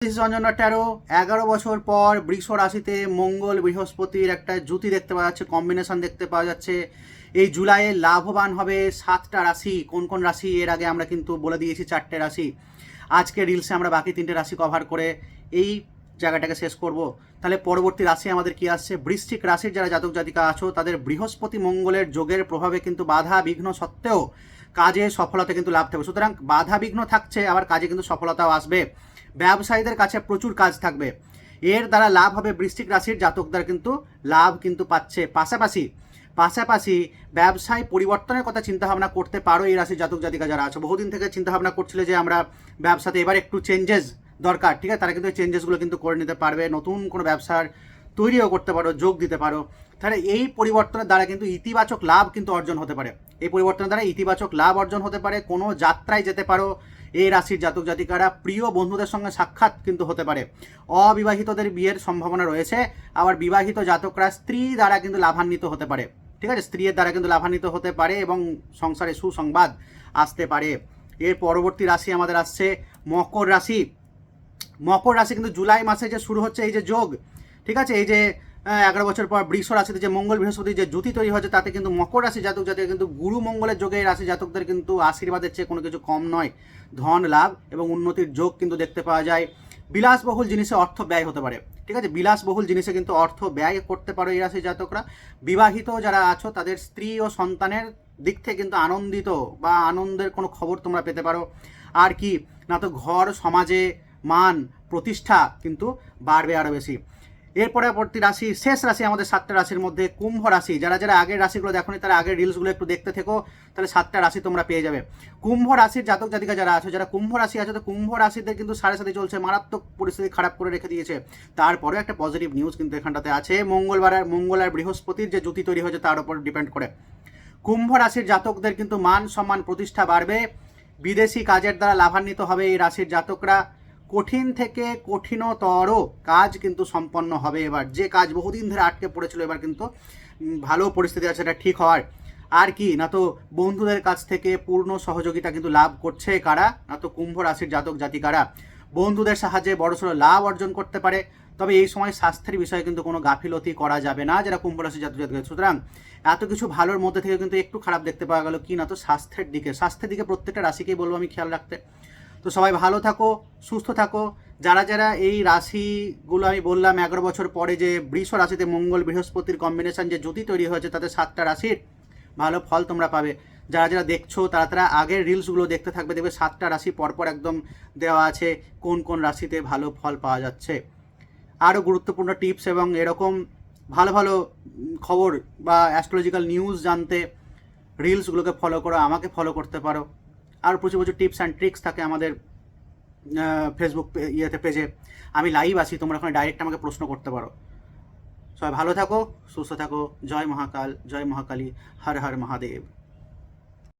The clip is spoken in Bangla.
অঞ্জনা 11 বছর পর বৃষ রাশিতে মঙ্গল বৃহস্পতির একটা জুতি দেখতে পাওয়া যাচ্ছে, কম্বিনেশন দেখতে পাওয়া যাচ্ছে। এই জুলাইয়ে লাভবান হবে 7টা রাশি। কোন কোন রাশি এর আগে আমরা কিন্তু বলে দিয়েছি 4টে রাশি। আজকে রিলসে আমরা বাকি 3টে রাশি কভার করে এই জায়গাটাকে শেষ করব। তাহলে পরবর্তী রাশি আমাদের কি আসছে? বৃশ্চিক রাশির যারা জাতক জাতিকা আছো তাদের বৃহস্পতি মঙ্গলের যোগের প্রভাবে কিন্তু বাধা বিঘ্ন সত্ত্বেও কাজে সফলতা কিন্তু লাভ থাকবে। সুতরাং বাধা বিঘ্ন থাকছে, আবার কাজে কিন্তু সফলতাও আসবে। ব্যবসায়ীদের কাছে প্রচুর কাজ থাকবে, এর দ্বারা লাভ হবে। বৃশ্চিক রাশির জাতকদের কিন্তু লাভ কিন্তু পাচ্ছে। পাশাপাশি ব্যবসায় পরিবর্তনের কথা চিন্তাভাবনা করতে পারো এই রাশির জাতক জাতিকা যারা আছে। বহুদিন থেকে চিন্তাভাবনা করছিলে যে আমরা ব্যবসাতে এবার একটু চেঞ্জেস দরকার, ঠিক আছে, তারা কিন্তু এই চেঞ্জেসগুলো কিন্তু করে নিতে পারবে। নতুন কোনো ব্যবসার তৈরিও করতে পারো, যোগ দিতে পারো। তাহলে এই পরিবর্তনের দ্বারা কিন্তু ইতিবাচক লাভ কিন্তু অর্জন হতে পারে। এই পরিবর্তনের দ্বারা ইতিবাচক লাভ অর্জন হতে পারে। কোনো যাত্রায় যেতে পারো এই রাশির জাতক জাতিকারা। প্রিয় বন্ধুদের সঙ্গে সাক্ষাৎ কিন্তু হতে পারে। অবিবাহিতদের বিয়ের সম্ভাবনা রয়েছে। আবার বিবাহিত জাতকরা স্ত্রী দ্বারা কিন্তু লাভান্বিত হতে পারে, ঠিক আছে, স্ত্রীর দ্বারা কিন্তু লাভান্বিত হতে পারে এবং সংসারে সুসংবাদ আসতে পারে। এর পরবর্তী রাশি আমাদের আসছে মকর রাশি। মকর রাশি কিন্তু জুলাই মাসে যে শুরু হচ্ছে এই যে যোগ, ঠিক আছে, এই যে 11 বছর পর বৃষ রাশিতে যে মঙ্গল বৃহস্পতি যে জুতি তৈরি হচ্ছে, তাতে কিন্তু মকর রাশি জাতক জাতিকা কিন্তু গুরু মঙ্গলের যোগে এই রাশি জাতকদের কিন্তু আশীর্বাদের চেয়ে কোনো কিছু কম নয়। ধন লাভ এবং উন্নতির যোগ কিন্তু দেখতে পাওয়া যায়। বিলাসবহুল জিনিসে অর্থ ব্যয় হতে পারে, ঠিক আছে, বিলাসবহুল জিনিসে কিন্তু অর্থ ব্যয় করতে পারো এই রাশি জাতকরা। বিবাহিত যারা আছো তাদের স্ত্রী ও সন্তানের দিক থেকে কিন্তু আনন্দিত বা আনন্দের কোনো খবর তোমরা পেতে পারো। আর কি না, তো ঘর সমাজে মান প্রতিষ্ঠা কিন্তু বাড়বে আরও বেশি। এর পরবর্তী রাশি, শেষ রাশি আমাদের 7টা রাশির মধ্যে কুম্ভ রাশি। যারা যারা আগের রাশিগুলো দেখোনি তারা আগের রিলসগুলো একটু দেখতে থেকো, তাহলে 7টা রাশি তোমরা পেয়ে যাবে। কুম্ভ রাশির জাতক জাতিকা যারা আছো, যারা কুম্ভ রাশি আছে, তো কুম্ভ রাশিতে কিন্তু সাড়ে সাথে চলছে, মারাত্মক পরিস্থিতি খারাপ করে রেখে দিয়েছে। তারপরে একটা পজিটিভ নিউজ কিন্তু এখানটাতে আছে। মঙ্গল আর বৃহস্পতির যে জুতি তৈরি হয়েছে তার উপর ডিপেন্ড করে কুম্ভ রাশির জাতকদের কিন্তু মান সম্মান প্রতিষ্ঠা বাড়বে। বিদেশি কাজের দ্বারা লাভান্বিত হবে এই রাশির জাতকরা। কঠিন থেকে কঠিনতর কাজ কিন্তু সম্পন্ন হবে এবার। যে কাজ বহুদিন ধরে আটকে পড়েছিল এবার কিন্তু ভালো পরিস্থিতি আছে এটা ঠিক হওয়ার। আর কি না, তো বন্ধুদের কাছ থেকে পূর্ণ সহযোগিতা কিন্তু লাভ করছে কারা না, তো কুম্ভ রাশির জাতক জাতিকারা। বন্ধুদের সাহায্যে বড়সড় লাভ অর্জন করতে পারে। তবে এই সময় স্বাস্থ্যের বিষয়ে কিন্তু কোনো গাফিলতি করা যাবে না যারা কুম্ভ রাশির জাতক জাতিকা। সুতরাং এত কিছু ভালোর মধ্যে থেকে কিন্তু একটু খারাপ দেখতে পাওয়া গেল কি না, তো স্বাস্থ্যের দিকে প্রত্যেকটা রাশিকেই বলবো আমি খেয়াল রাখতে। তো সবাই ভালো থাকো, সুস্থ থাকো। যারা যারা এই রাশিগুলো আমি বললাম 11 বছর পরে যে বৃষ রাশিতে মঙ্গল বৃহস্পতির কম্বিনেশন যে জুতি তৈরি হয়েছে, তাতে 7টা রাশির ভালো ফল তোমরা পাবে। যারা যারা দেখছো তারা আগের রিলসগুলো দেখতে থাকবে, দেখবে 7টা রাশি পরপর একদম দেওয়া আছে কোন কোন রাশিতে ভালো ফল পাওয়া যাচ্ছে। আরও গুরুত্বপূর্ণ টিপস এবং এরকম ভালো ভালো খবর বা অ্যাস্ট্রোলজিক্যাল নিউজ জানতে রিলসগুলোকে ফলো করো, আমাকে ফলো করতে পারো। আর প্রচুর প্রচুর টিপস অ্যান্ড ট্রিক্স থাকে আমাদের ফেসবুক পেজে। আমি লাইভ আছি, তোমরা ওখানে ডাইরেক্ট আমাকে প্রশ্ন করতে পারো। সবাই ভালো থাকো, সুস্থ থাকো। জয় মহাকাল, জয় মহাকালী, হর হর মহাদেব।